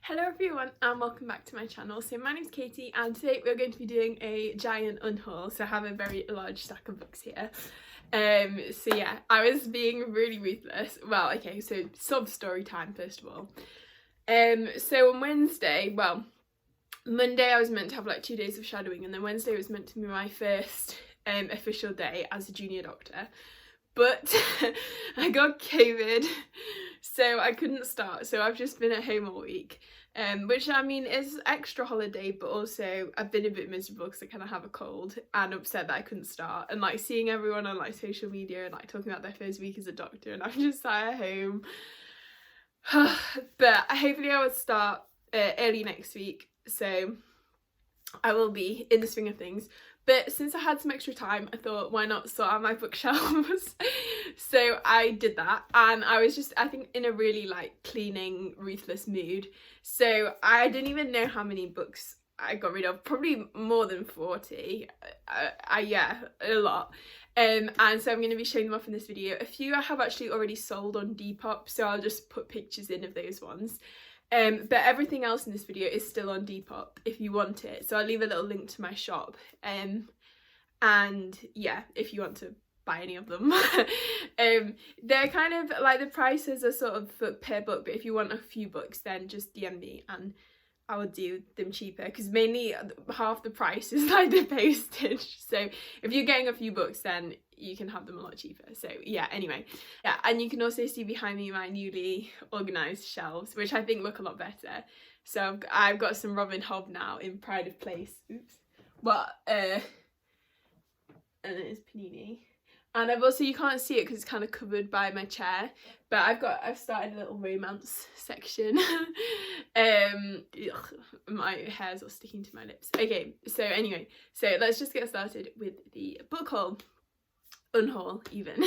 Hello everyone and welcome back to my channel. So my name's Katie and today we're going to be doing a giant unhaul. So I have a very large stack of books here. So yeah, I was being really ruthless. Well, okay, so sub story time first of all. So on Monday I was meant to have like 2 days of shadowing, and then Wednesday was meant to be my first official day as a junior doctor. But I got COVID, so I couldn't start. So I've just been at home all week, which I mean is extra holiday, but also I've been a bit miserable because I kind of have a cold and upset that I couldn't start. And like seeing everyone on like social media and like talking about their first week as a doctor, and I'm just sat at home. But hopefully I will start early next week, so I will be in the swing of things. But since I had some extra time, I thought, why not sort out my bookshelves? So I did that, and I was just, I think, in a really like cleaning, ruthless mood. So I didn't even know how many books I got rid of, probably more than 40. Yeah, a lot. And so I'm going to be showing them off in this video. A few I have actually already sold on Depop, so I'll just put pictures in of those ones. But everything else in this video is still on Depop if you want it, so I'll leave a little link to my shop, and yeah, if you want to buy any of them. They're kind of like, the prices are sort of per book, but if you want a few books then just DM me and I will do them cheaper, because mainly half the price is like the postage. So if you're getting a few books then you can have them a lot cheaper. So yeah, anyway, yeah, and you can also see behind me my newly organised shelves, which I think look a lot better. So I've got some Robin Hobb now in Pride of Place. Oops. Well, and then it's Panini. And I've also, you can't see it because it's kind of covered by my chair, but I've started a little romance section. My hair's all sticking to my lips. Okay, so anyway, so let's just get started with the book haul. Unhaul even.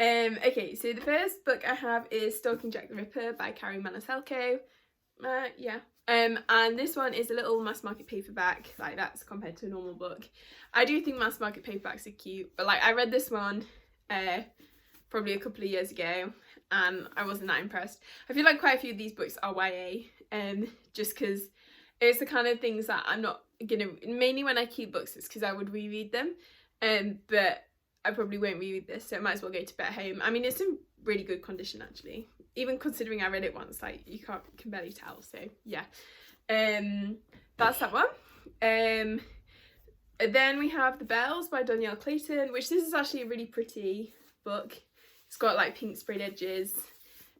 Okay, so the first book I have is Stalking Jack the Ripper by Carrie Manaselko. Yeah. And this one is a little mass market paperback, like that's compared to a normal book. I do think mass market paperbacks are cute, but like I read this one probably a couple of years ago and I wasn't that impressed. I feel like quite a few of these books are YA, just because it's the kind of things that I'm not gonna, mainly when I keep books it's because I would reread them, but I probably won't reread this, so I might as well go to bed at home. I mean, it's in really good condition actually, even considering I read it once, like you can barely tell. So yeah, that's that one. Then we have The Bells by Danielle Clayton, which this is actually a really pretty book. It's got like pink sprayed edges,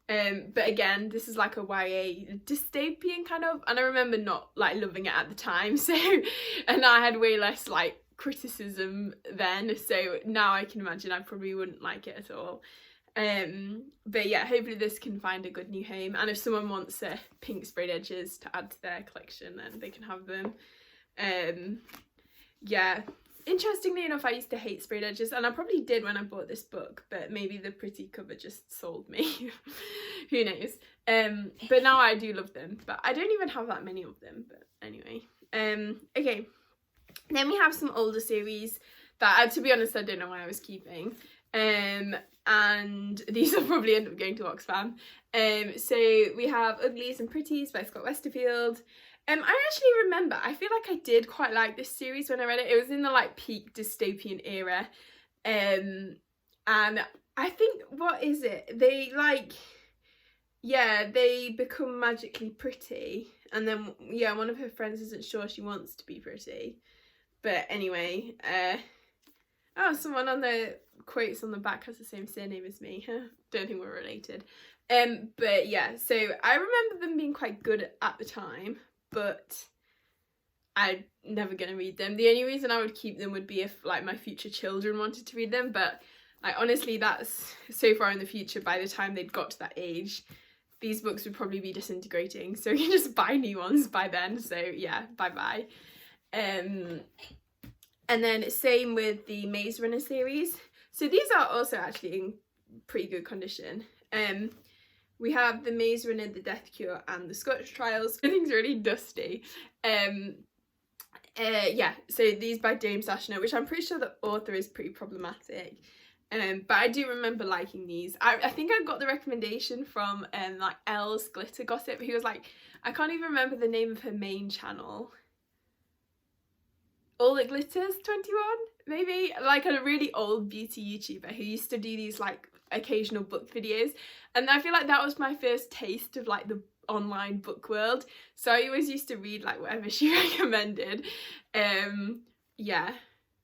but again this is like a YA dystopian kind of, and I remember not like loving it at the time, so, and I had way less like criticism then, so now I can imagine I probably wouldn't like it at all. But yeah, hopefully this can find a good new home, and if someone wants pink sprayed edges to add to their collection then they can have them. Yeah, interestingly enough I used to hate sprayed edges, and I probably did when I bought this book, but maybe the pretty cover just sold me. Who knows. But now I do love them, but I don't even have that many of them, but anyway. Okay, then we have some older series that to be honest I don't know why I was keeping, and these will probably end up going to Oxfam. So we have Uglies and Pretties by Scott Westerfield. I actually remember, I feel like I did quite like this series when I read it. It was in the like peak dystopian era, and I think, what is it, they like, yeah, they become magically pretty, and then yeah, one of her friends isn't sure she wants to be pretty. But anyway, oh, someone on the quotes on the back has the same surname as me. Don't think we're related. But yeah, so I remember them being quite good at the time, but I'm never gonna read them. The only reason I would keep them would be if like my future children wanted to read them, but like honestly that's so far in the future. By the time they'd got to that age, these books would probably be disintegrating, so you can just buy new ones by then. So yeah, bye bye. And then same with the Mazerunner series. So these are also actually in pretty good condition. We have the Mazerunner, the Death Cure, and the Scotch Trials. Everything's really dusty. Yeah, so these by James Dashner, which I'm pretty sure the author is pretty problematic. But I do remember liking these. I think I got the recommendation from like Elle's Glitter Gossip. He was like, I can't even remember the name of her main channel. All It Glitters 21, maybe? Like a really old beauty YouTuber who used to do these like occasional book videos. And I feel like that was my first taste of like the online book world. So I always used to read like whatever she recommended. Yeah,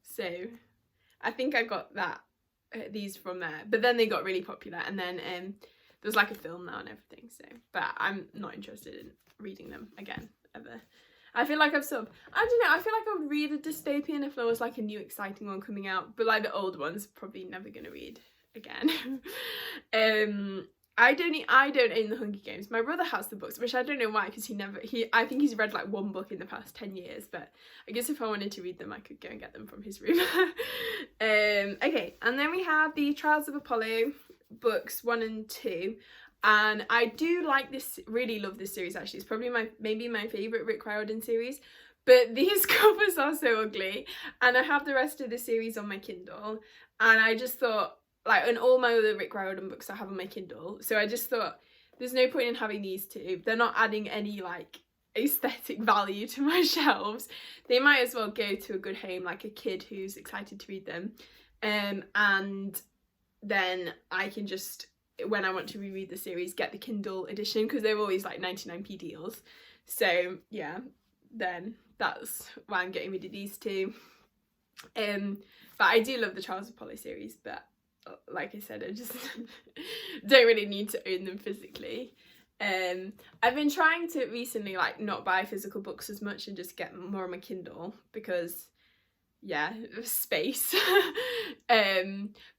so I think I got these from there. But then they got really popular, and then there's like a film now and everything. So, but I'm not interested in reading them again ever. I feel like I've sort of, I don't know, I feel like I would read a dystopian if there was like a new exciting one coming out, but like the old ones probably never gonna read again. I don't own the Hunger Games. My brother has the books, which I don't know why, because I think he's read like one book in the past 10 years, but I guess if I wanted to read them I could go and get them from his room. Okay, and then we have the Trials of Apollo books 1 and 2. And I do like this, really love this series actually. It's probably maybe my favourite Rick Riordan series. But these covers are so ugly. And I have the rest of the series on my Kindle. And I just thought, like, and all my other Rick Riordan books I have on my Kindle. So I just thought, there's no point in having these two. They're not adding any, like, aesthetic value to my shelves. They might as well go to a good home, like a kid who's excited to read them. And then I can just, when I want to reread the series, get the Kindle edition, because they're always like 99p deals. So yeah, then that's why I'm getting rid of these two. But I do love the Trials of Apollo series, but like I said, I just don't really need to own them physically. I've been trying to recently like not buy physical books as much and just get more on my Kindle, because yeah, space. But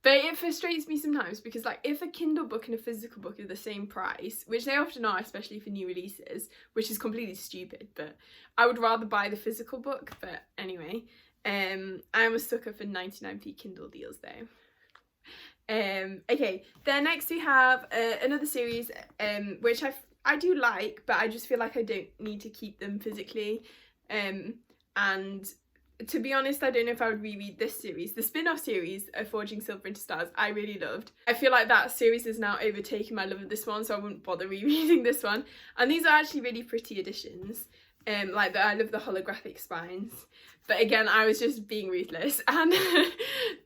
it frustrates me sometimes, because like if a Kindle book and a physical book are the same price, which they often are, especially for new releases, which is completely stupid, but I would rather buy the physical book. But anyway, I'm a sucker for 99p Kindle deals though. Okay, then next we have another series which I do like, but I just feel like I don't need to keep them physically, and to be honest, I don't know if I would reread this series. The spin-off series of Forging Silver into Stars, I really loved. I feel like that series has now overtaken my love of this one, so I wouldn't bother rereading this one. And these are actually really pretty editions. Like I love the holographic spines. But again, I was just being ruthless and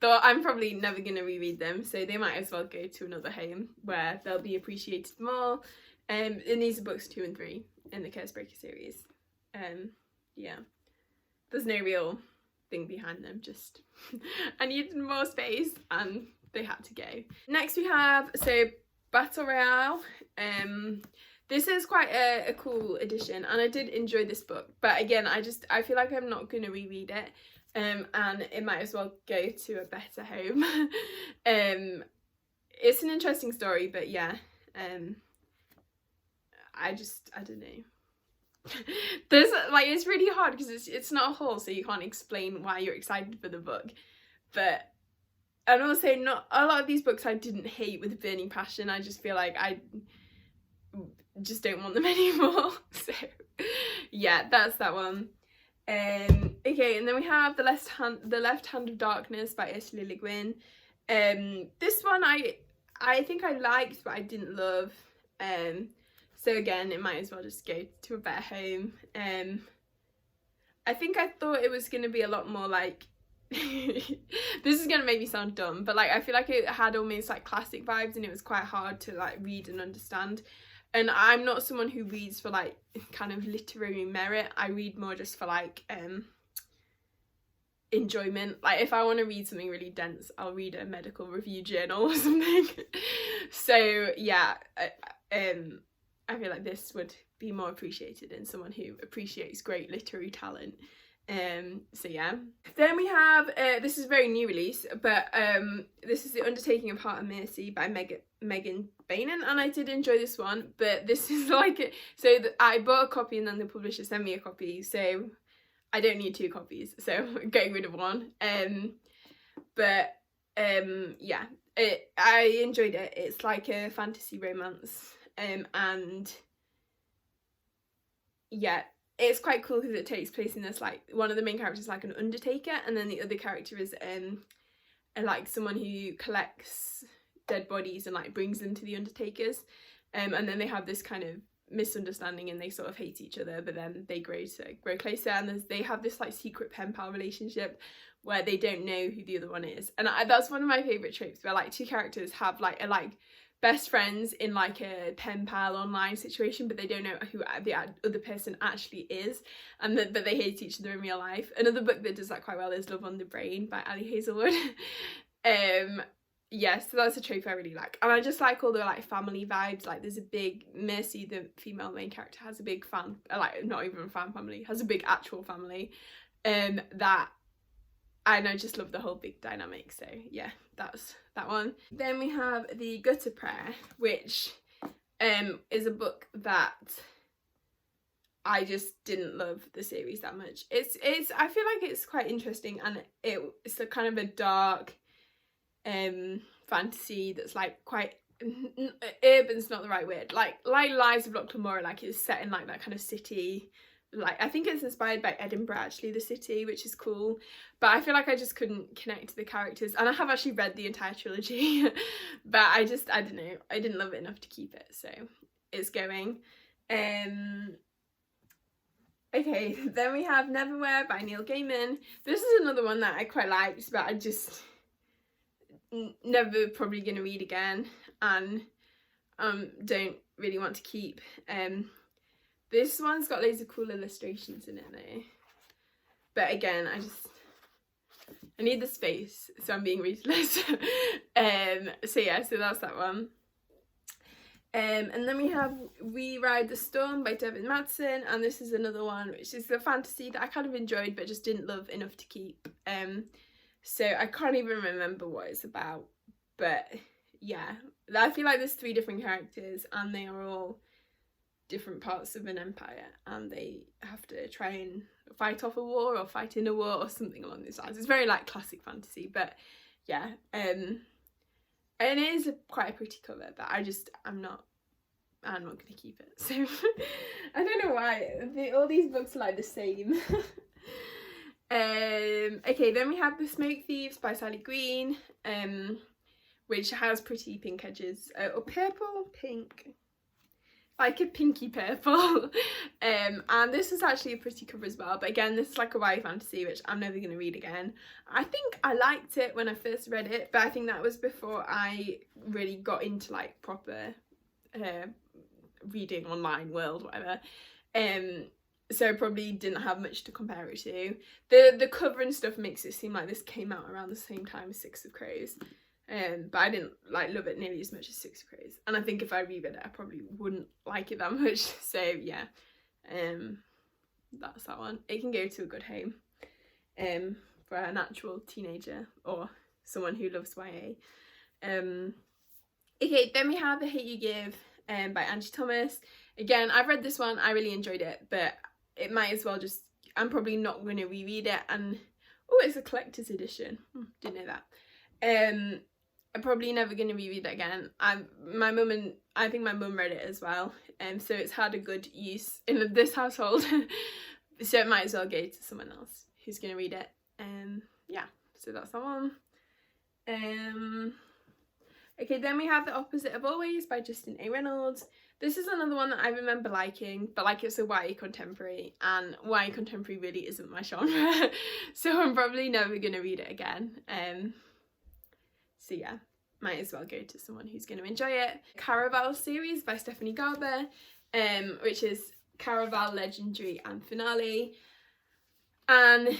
thought I'm probably never going to reread them, so they might as well go to another home where they'll be appreciated more. And these are books 2 and 3 in the Cursebreaker series. Yeah. There's no real thing behind them, just I needed more space and they had to go. Next we have, so Battle Royale. This is quite a cool edition, and I did enjoy this book, but again, I feel like I'm not going to reread it, and it might as well go to a better home. It's an interesting story, but yeah, I don't know. There's like, it's really hard because it's not a haul, so you can't explain why you're excited for the book. But, and also, not a lot of these books I didn't hate with burning passion. I just feel like I just don't want them anymore. So yeah, that's that one. Okay, and then we have the Left Hand of Darkness by Ursula Le Guin. This one I think I liked, but I didn't love. So again, it might as well just go to a better home. I think I thought it was going to be a lot more like, this is going to make me sound dumb, but like I feel like it had almost like classic vibes, and it was quite hard to like read and understand. And I'm not someone who reads for like kind of literary merit. I read more just for like enjoyment. Like if I want to read something really dense, I'll read a medical review journal or something. So yeah, I feel like this would be more appreciated in someone who appreciates great literary talent. So yeah. Then we have, this is a very new release, but this is The Undertaking of Heart and Mercy by Megan Bainan, and I did enjoy this one, but this is like, I bought a copy and then the publisher sent me a copy, so I don't need 2 copies, so I'm getting rid of one. But yeah, I enjoyed it. It's like a fantasy romance. And yeah, it's quite cool because it takes place in this, like, one of the main characters is like an undertaker, and then the other character is like someone who collects dead bodies and like brings them to the undertakers, and then they have this kind of misunderstanding and they sort of hate each other, but then they grow closer, and they have this like secret pen pal relationship where they don't know who the other one is. And that's one of my favorite tropes, where like two characters have like best friends in like a pen pal online situation, but they don't know who the other person actually is, and but they hate each other in real life. Another book that does that quite well is Love on the Brain by Ali Hazelwood. Yeah, so that's a trope I really like. And I just like all the like family vibes. Like there's a big, Mercy, the female main character, has a big fan, like not even a fan family, has a big actual family, that, and I just love the whole big dynamic. So yeah, that's that one. Then we have The Gutter Prayer, which is a book that I just didn't love the series that much. It's I feel like it's quite interesting, and it's a kind of a dark fantasy that's like quite urban's not the right word, like Lives of Locke Lamora, like it's set in like that kind of city, like I think it's inspired by Edinburgh actually, the city, which is cool, but I feel like I just couldn't connect to the characters. And I have actually read the entire trilogy but I don't know, I didn't love it enough to keep it, so it's going. Okay, then we have Neverwhere by Neil Gaiman. This is another one that I quite liked, but I just never probably gonna read again, and don't really want to keep. This one's got loads of cool illustrations in it though, but again I need the space, so I'm being ruthless. So yeah, so that's that one. And then we have We Ride the Storm by Devin Madsen, and this is another one which is a fantasy that I kind of enjoyed but just didn't love enough to keep. So I can't even remember what it's about, but yeah, I feel like there's 3 different characters and they are all different parts of an empire, and they have to try and fight off a war or fight in a war or something along those lines. It's very like classic fantasy, but yeah, and it is quite a pretty cover, but I'm not gonna keep it. So I don't know why all these books are like the same. Okay, then we have The Smoke Thieves by Sally Green, which has pretty pink edges, or purple, pink, like a pinky purple. And this is actually a pretty cover as well, but again, this is like a YA fantasy which I'm never going to read again. I think I liked it when I first read it, but I think that was before I really got into like proper reading online world, whatever. So I probably didn't have much to compare it to. The cover and stuff makes it seem like this came out around the same time as Six of Crows, but I didn't like love it nearly as much as Six of Crows, and I think if I reread it I probably wouldn't like it that much. So yeah, that's that one. It can go to a good home for an actual teenager or someone who loves YA. Okay, then we have The Hate You Give by Angie Thomas. Again, I've read this one, I really enjoyed it, but it might as well just, I'm probably not going to reread it. And oh, it's a collector's edition, didn't know that. I'm probably never going to reread it again. I think my mum read it as well, so it's had a good use in this household. So it might as well go to someone else who's going to read it. Yeah, so that's that one. Okay, then we have The Opposite of Always by Justin A. Reynolds. This is another one that I remember liking, but like it's a YA contemporary, and YA contemporary really isn't my genre. So I'm probably never going to read it again. So yeah, might as well go to someone who's going to enjoy it. Caraval series by Stephanie Garber, which is Caraval Legendary and Finale. And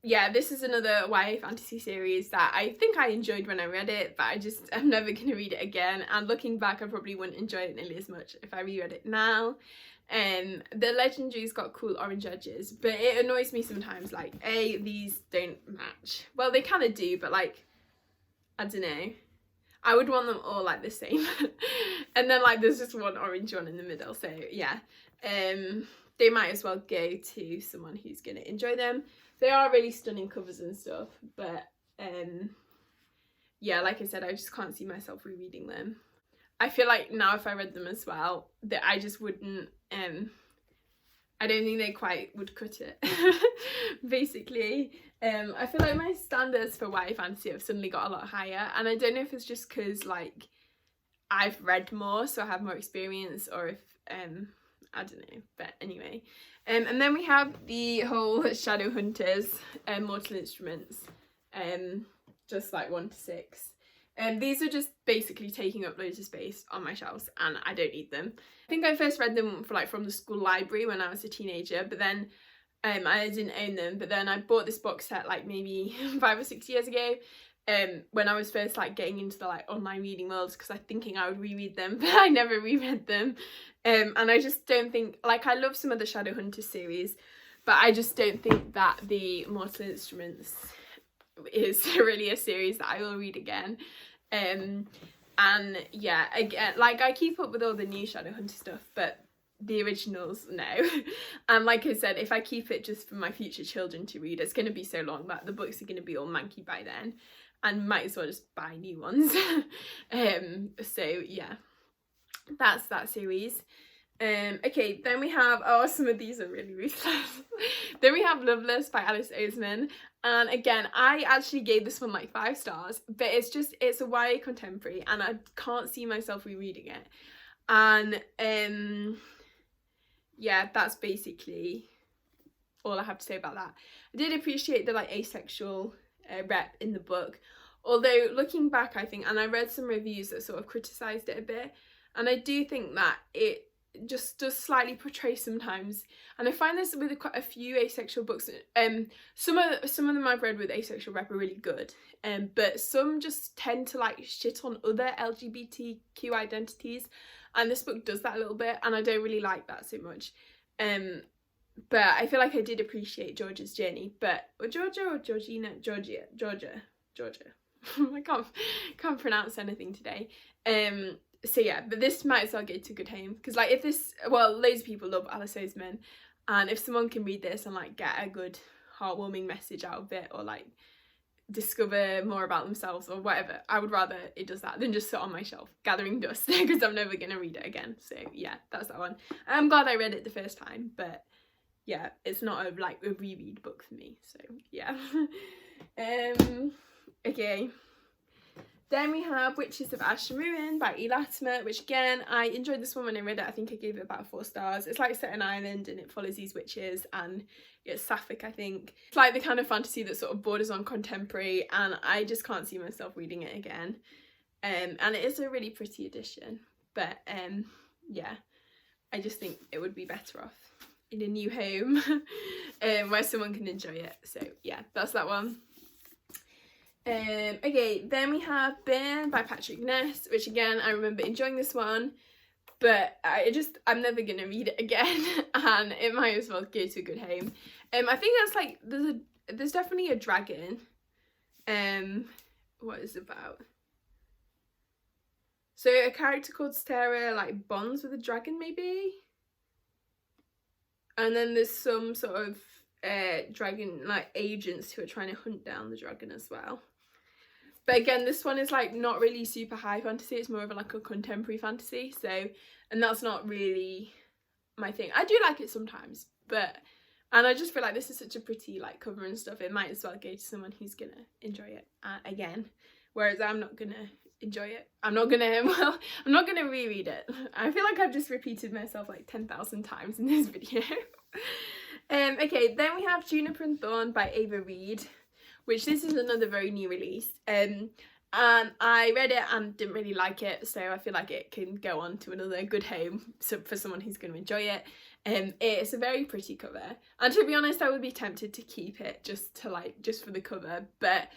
yeah, this is another YA fantasy series that I think I enjoyed when I read it, but I'm never going to read it again. And looking back, I probably wouldn't enjoy it nearly as much if I reread it now. The Legendary's got cool orange edges, but it annoys me sometimes, like, these don't match. Well, they kind of do, but like, I don't know. I would want them all like the same. And then like there's just one orange one in the middle, so yeah. They might as well go to someone who's going to enjoy them. They are really stunning covers and stuff, but yeah, like I said, I just can't see myself rereading them. I feel like now if I read them as well, that I just wouldn't I don't think they quite would cut it. Basically, I feel like my standards for YA fantasy have suddenly got a lot higher, and I don't know if it's just because like I've read more, so I have more experience, or if I don't know, but anyway. And then we have the whole Shadowhunters Mortal Instruments, just like 1 to 6. These are just basically taking up loads of space on my shelves, and I don't need them. I think I first read them from the school library when I was a teenager, but then I didn't own them. But then I bought this box set like maybe 5 or 6 years ago, when I was first like getting into the like online reading world, because I'm thinking I would reread them, but I never reread them. And I just don't think, like, I love some of the Shadowhunters series, but I just don't think that the Mortal Instruments is really a series that I will read again. And yeah, again, like, I keep up with all the new Shadowhunter stuff, but the originals, no. And like I said, if I keep it just for my future children to read, it's going to be so long that the books are going to be all manky by then, and might as well just buy new ones. So yeah, that's that series. Okay, then we have, oh, some of these are really ruthless. Then we have Loveless by Alice Oseman, and again, I actually gave this one like 5 stars, but it's a YA contemporary, and I can't see myself rereading it. And yeah, that's basically all I have to say about that. I did appreciate the like asexual rep in the book, although looking back, I think, and I read some reviews that sort of criticised it a bit, and I do think that it just does slightly portray sometimes, and I find this with quite a few asexual books. Some of them I've read with asexual rep are really good, but some just tend to like shit on other LGBTQ identities, and this book does that a little bit, and I don't really like that so much. But I feel like I did appreciate Georgia's journey, but Georgia. I can't pronounce anything today. So yeah, but this might as well go to good home, because like, if this, well, loads of people love Alice Oseman, and if someone can read this and like get a good heartwarming message out of it, or like discover more about themselves or whatever, I would rather it does that than just sit on my shelf gathering dust, because I'm never gonna read it again. So yeah, that's that one. I'm glad I read it the first time, but yeah, it's not a reread book for me, so yeah. Okay, then we have Witches of Ash and Ruin by E. Latimer, which again, I enjoyed this one when I read it. I think I gave it about 4 stars. It's like set in Ireland, and it follows these witches, and it's sapphic, I think. It's like the kind of fantasy that sort of borders on contemporary, and I just can't see myself reading it again. And it is a really pretty edition, but yeah, I just think it would be better off in a new home where someone can enjoy it. So yeah, that's that one. Okay, then we have Burn by Patrick Ness, which again, I remember enjoying this one, but I'm never gonna read it again, and it might as well go to a good home. I think that's like, there's definitely a dragon. What is it about? So a character called Sarah like bonds with a dragon, maybe? And then there's some sort of dragon like agents who are trying to hunt down the dragon as well. But again, this one is like not really super high fantasy, it's more of like a contemporary fantasy, so, and that's not really my thing. I do like it sometimes, but, and I just feel like this is such a pretty like cover and stuff, it might as well go to someone who's gonna enjoy it again, whereas I'm not gonna enjoy it. I'm not gonna reread it. I feel like I've just repeated myself like 10,000 times in this video. Okay, then we have Juniper and Thorn by Ava Reid, which this is another very new release, and I read it and didn't really like it, so I feel like it can go on to another good home for someone who's going to enjoy it. It's a very pretty cover, and to be honest, I would be tempted to keep it just for the cover, but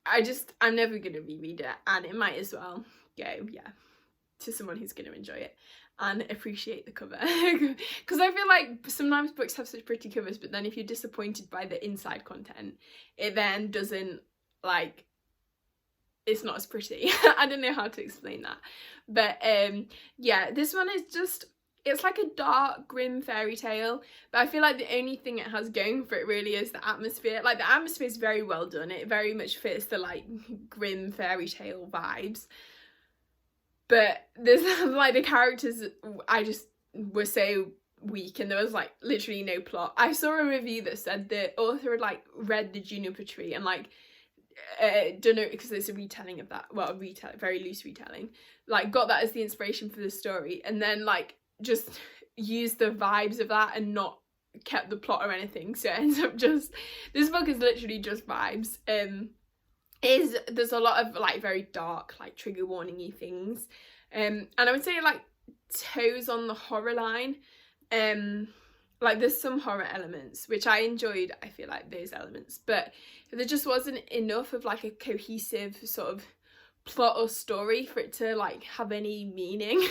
I'm never going to reread it, and it might as well go, yeah, to someone who's going to enjoy it and appreciate the cover. Because I feel like sometimes books have such pretty covers, but then if you're disappointed by the inside content, it then doesn't, like, it's not as pretty. I don't know how to explain that, but yeah, this one is just, it's like a dark, grim fairy tale, but I feel like the only thing it has going for it really is the atmosphere. Like, the atmosphere is very well done, it very much fits the like grim fairy tale vibes, but there's like the characters I just were so week and there was like literally no plot. I saw a review that said the author had like read the Juniper Tree and like don't know, because it's a retelling of that, well, a very loose retelling, like got that as the inspiration for the story and then like just used the vibes of that and not kept the plot or anything, so it ends up just, this book is literally just vibes. There's a lot of like very dark, like trigger warning-y things, and I would say like toes on the horror line. Like there's some horror elements which I enjoyed, I feel like those elements, but there just wasn't enough of like a cohesive sort of plot or story for it to like have any meaning.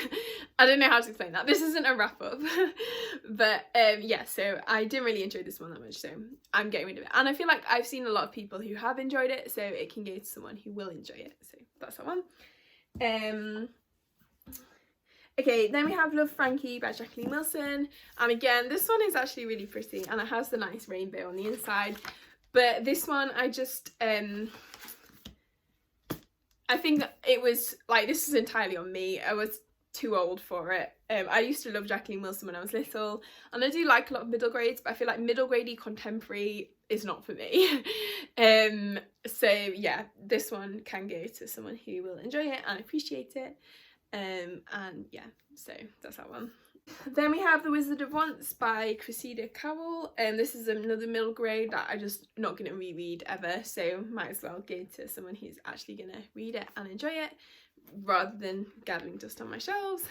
I don't know how to explain that. This isn't a wrap up. But yeah, so I didn't really enjoy this one that much, so I'm getting rid of it. And I feel like I've seen a lot of people who have enjoyed it, so it can go to someone who will enjoy it, so that's that one. Okay, then we have Love, Frankie by Jacqueline Wilson, and again this one is actually really pretty and it has the nice rainbow on the inside, but this one I just I think it was like, this is entirely on me, I was too old for it. I used to love Jacqueline Wilson when I was little, and I do like a lot of middle grades, but I feel like middle grade-y contemporary is not for me. So yeah, this one can go to someone who will enjoy it and appreciate it. And yeah, so that's that one. Then we have The Wizard of Once by Cressida Cowell, and this is another middle grade that I'm just not going to reread ever, so might as well go to someone who's actually going to read it and enjoy it, rather than gathering dust on my shelves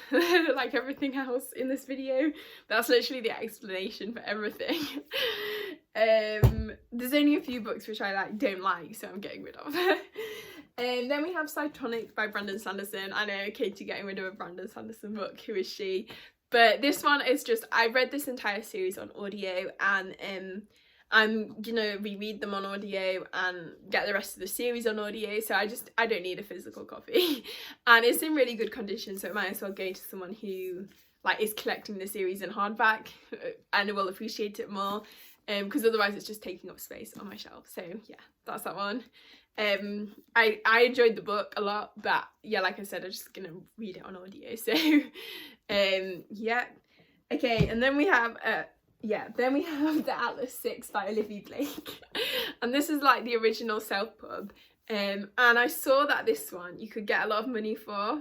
like everything else in this video. That's literally the explanation for everything. There's only a few books which I like don't like, so I'm getting rid of. And then we have Cytonic by Brandon Sanderson. I know, Katie getting rid of a Brandon Sanderson book, who is she? But this one is just, I read this entire series on audio, and I'm gonna reread them on audio and get the rest of the series on audio, so I don't need a physical copy. And it's in really good condition, so it might as well go to someone who like is collecting the series in hardback and will appreciate it more, because otherwise it's just taking up space on my shelf. So yeah, that's that one. I enjoyed the book a lot, but yeah, like I said, I'm just gonna read it on audio, so yeah. Okay, and then we have The Atlas 6 by Olivia Blake. And this is like the original self-pub, and I saw that this one you could get a lot of money for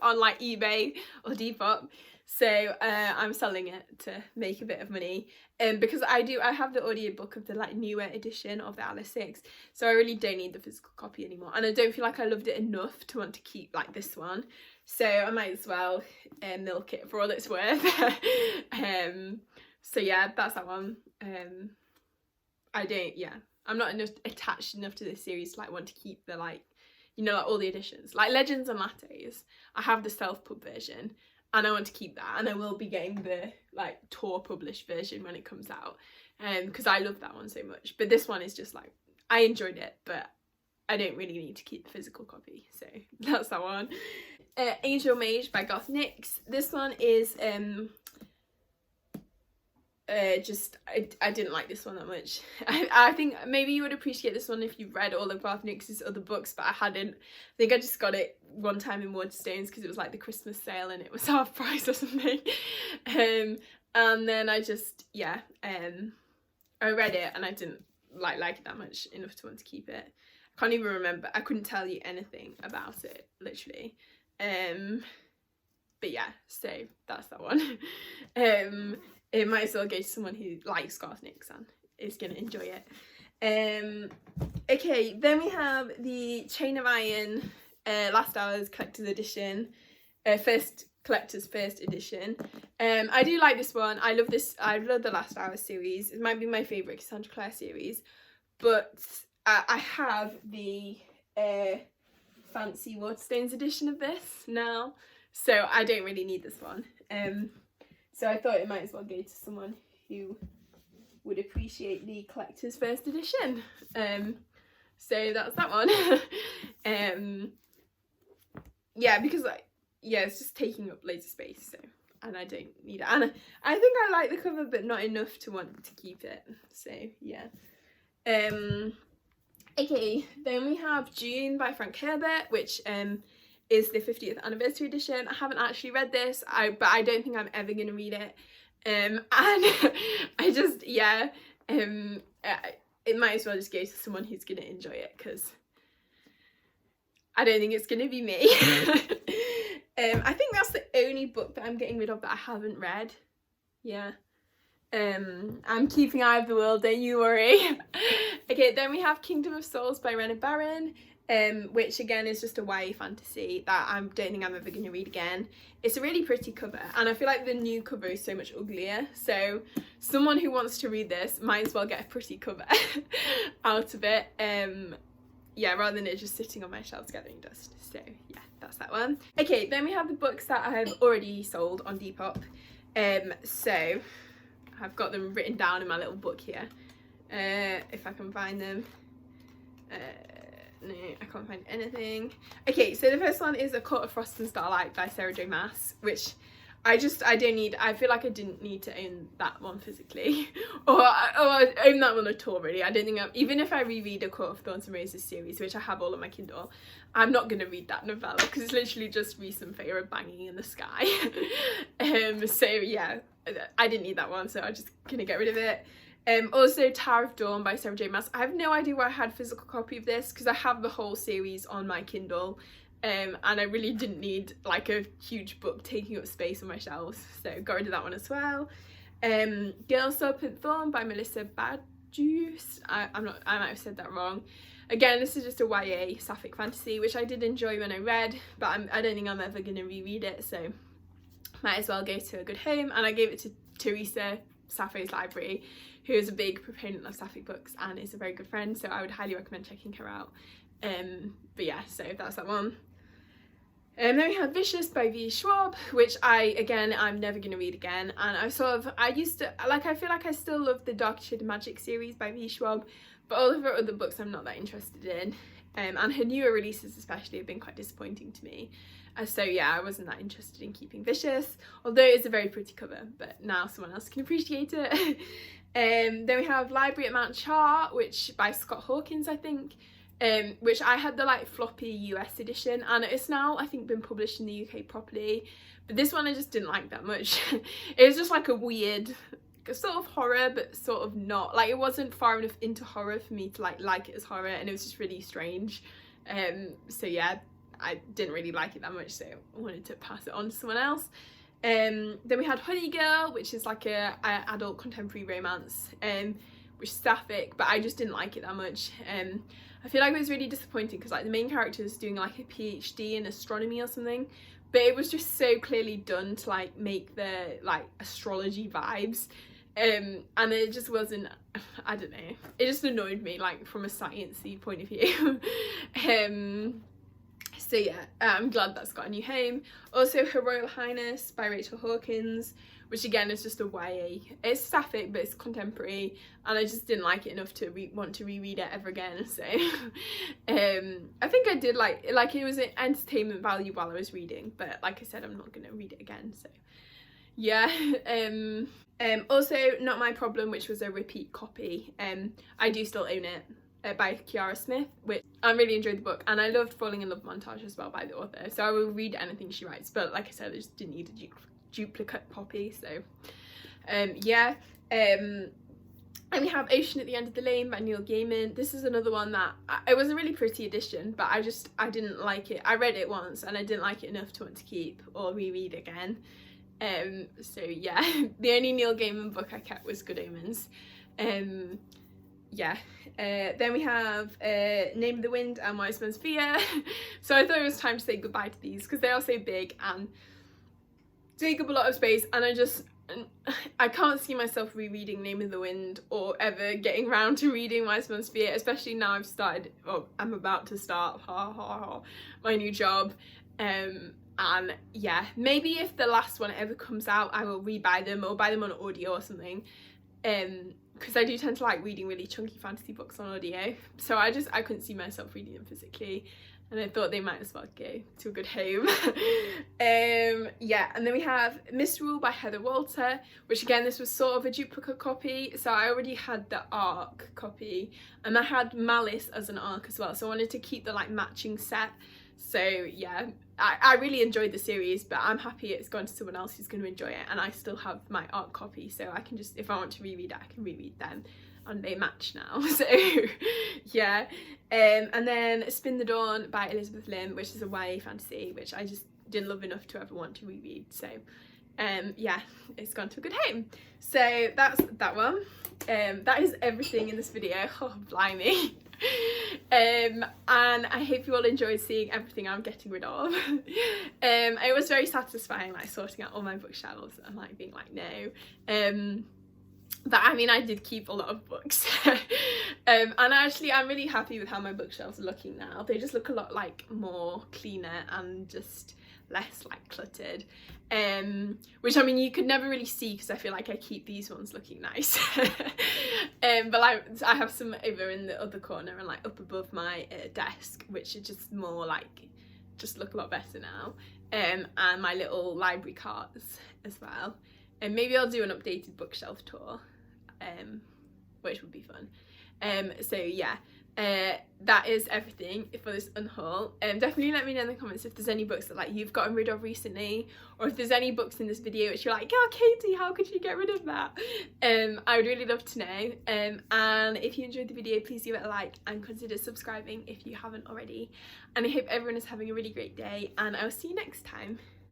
on like eBay or Depop, so I'm selling it to make a bit of money, because I have the audiobook of the like newer edition of The Atlas 6, so I really don't need the physical copy anymore, and I don't feel like I loved it enough to want to keep like this one, so I might as well milk it for all it's worth. So yeah, that's that one. I'm not attached enough to this series to like want to keep the like, you know, like all the editions, like Legends and Lattes. I have the self-pub version and I want to keep that, and I will be getting the like Tor published version when it comes out, because I love that one so much. But this one is just like, I enjoyed it, but I don't really need to keep the physical copy, so that's that one. Angelmage by Garth Nix. This one is I didn't like this one that much. I think maybe you would appreciate this one if you read all of Garth Nix's other books, but I hadn't. I think I just got it one time in Waterstones because it was like the Christmas sale and it was half price or something. And then I just, yeah, I read it and I didn't like it that much enough to want to keep it. I can't even remember. I couldn't tell you anything about it, literally. But yeah, so that's that one. It might as well go to someone who likes Garth Nix and is going to enjoy it. Okay, then we have the Chain of Iron Last Hours Collector's Edition, Collector's First Edition. I do like this one. I love this. I love the Last Hours series. It might be my favourite Cassandra Clare series, but I have the fancy Waterstones edition of this now, so I don't really need this one. So I thought it might as well go to someone who would appreciate the Collector's First Edition. So that's that one. Yeah, because it's just taking up loads of space, so, and I don't need it. And I think I like the cover, but not enough to want to keep it. So yeah. Okay, then we have June by Frank Herbert, which is the 50th anniversary edition. I haven't actually read this, but I don't think I'm ever going to read it. and I just, yeah, it might as well just go to someone who's gonna enjoy it, because I don't think it's gonna be me. I think that's the only book that I'm getting rid of that I haven't read. Yeah. I'm keeping Eye of the World, don't you worry. Okay, then we have Kingdom of Souls by Rena Barron, which again is just a YA fantasy that I don't think I'm ever going to read again. It's a really pretty cover, and I feel like the new cover is so much uglier, so someone who wants to read this might as well get a pretty cover out of it, yeah, rather than it just sitting on my shelves gathering dust. So yeah, that's that one. Okay, then we have the books that I have already sold on Depop. So I've got them written down in my little book here, if I can find them. No, I can't find anything. Okay, so the first one is A Court of Frost and Starlight by Sarah J Maas, which I don't need. I feel like I didn't need to own that one physically, or own that one at all, really. I don't think even if I reread A Court of Thorns and Roses series, which I have all on my Kindle, I'm not going to read that novella because it's literally just recent Feyre banging in the sky. So yeah, I didn't need that one, so I'm just gonna get rid of it. Also Tower of Dawn by Sarah J Maas. I have no idea why I had a physical copy of this, because I have the whole series on my Kindle, and I really didn't need like a huge book taking up space on my shelves, so got rid of that one as well. Girl, Serpent, Thorn by Melissa Badjuice. I might have said that wrong. Again, this is just a YA sapphic fantasy, which I did enjoy when I read, but I don't think I'm ever going to reread it, so might as well go to a good home. And I gave it to Teresa, Sappho's Library, who is a big proponent of sapphic books and is a very good friend, so I would highly recommend checking her out. But yeah, so that's that one. Then we have Vicious by V. Schwab, which I'm never going to read again, and I feel like I still love the Dark Shade Magic series by V. Schwab, but all of her other books I'm not that interested in, and her newer releases especially have been quite disappointing to me. So yeah, I wasn't that interested in keeping Vicious, although it's a very pretty cover, but now someone else can appreciate it. Then we have Library at Mount Char, which by Scott Hawkins, I think, which I had the like floppy US edition, and it's now I think been published in the UK properly, but this one I just didn't like that much. It was just like a weird sort of horror, but sort of not, like it wasn't far enough into horror for me to like it as horror, and it was just really strange. So yeah, I didn't really like it that much, so I wanted to pass it on to someone else. Then we had Honey Girl, which is like a adult contemporary romance, which is sapphic, but I just didn't like it that much. I feel like it was really disappointing because like the main character is doing like a PhD in astronomy or something, but it was just so clearly done to like make the like astrology vibes, and it just wasn't, I don't know, it just annoyed me like from a sciencey point of view. So yeah, I'm glad that's got a new home. Also Her Royal Highness by Rachel Hawkins, which again is just a YA. It's sapphic, but it's contemporary, and I just didn't like it enough to want to reread it ever again. So I think I did like it was an entertainment value while I was reading, but like I said, I'm not gonna read it again. So yeah. Also Not My Problem, which was a repeat copy. I do still own it. By Kiara Smith, which I really enjoyed the book, and I loved Falling in Love Montage as well by the author, so I will read anything she writes, but like I said, I just didn't need a duplicate copy. So yeah. And we have Ocean at the End of the Lane by Neil Gaiman. This is another one that it was a really pretty edition, but I didn't like it. I read it once and I didn't like it enough to want to keep or reread again. So yeah, the only Neil Gaiman book I kept was Good Omens. Yeah. Then we have Name of the Wind and Wise Man's Fear. So I thought it was time to say goodbye to these because they are so big and take up a lot of space, and I can't see myself rereading Name of the Wind or ever getting round to reading Wise Man's Fear, especially now I'm about to start my new job. And yeah, maybe if the last one ever comes out I will rebuy them or buy them on audio or something, because I do tend to like reading really chunky fantasy books on audio, so I couldn't see myself reading them physically, and I thought they might as well go to a good home. Yeah, and then we have Misrule by Heather Walter, which again, this was sort of a duplicate copy, so I already had the ARC copy, and I had Malice as an ARC as well, so I wanted to keep the like matching set. So yeah, I really enjoyed the series, but I'm happy it's gone to someone else who's going to enjoy it, and I still have my art copy, so I can just, if I want to reread it, I can reread them, and they match now. So yeah. And then Spin the Dawn by Elizabeth Lim, which is a YA fantasy, which I just didn't love enough to ever want to reread. So yeah, it's gone to a good home. So that's that one. That is everything in this video. Oh, blimey. And I hope you all enjoyed seeing everything I'm getting rid of. It was very satisfying, like sorting out all my bookshelves and like being like, no. But I mean, I did keep a lot of books. And actually I'm really happy with how my bookshelves are looking now. They just look a lot like more cleaner and just less like cluttered, which I mean you could never really see because I feel like I keep these ones looking nice. But like I have some over in the other corner and like up above my desk, which are just more like just look a lot better now, and my little library carts as well, and maybe I'll do an updated bookshelf tour, which would be fun. So yeah, that is everything for this unhaul. Definitely let me know in the comments if there's any books that like you've gotten rid of recently, or if there's any books in this video which you're like, oh Katie, how could you get rid of that? I would really love to know. And if you enjoyed the video, please give it a like and consider subscribing if you haven't already. And I hope everyone is having a really great day, and I'll see you next time.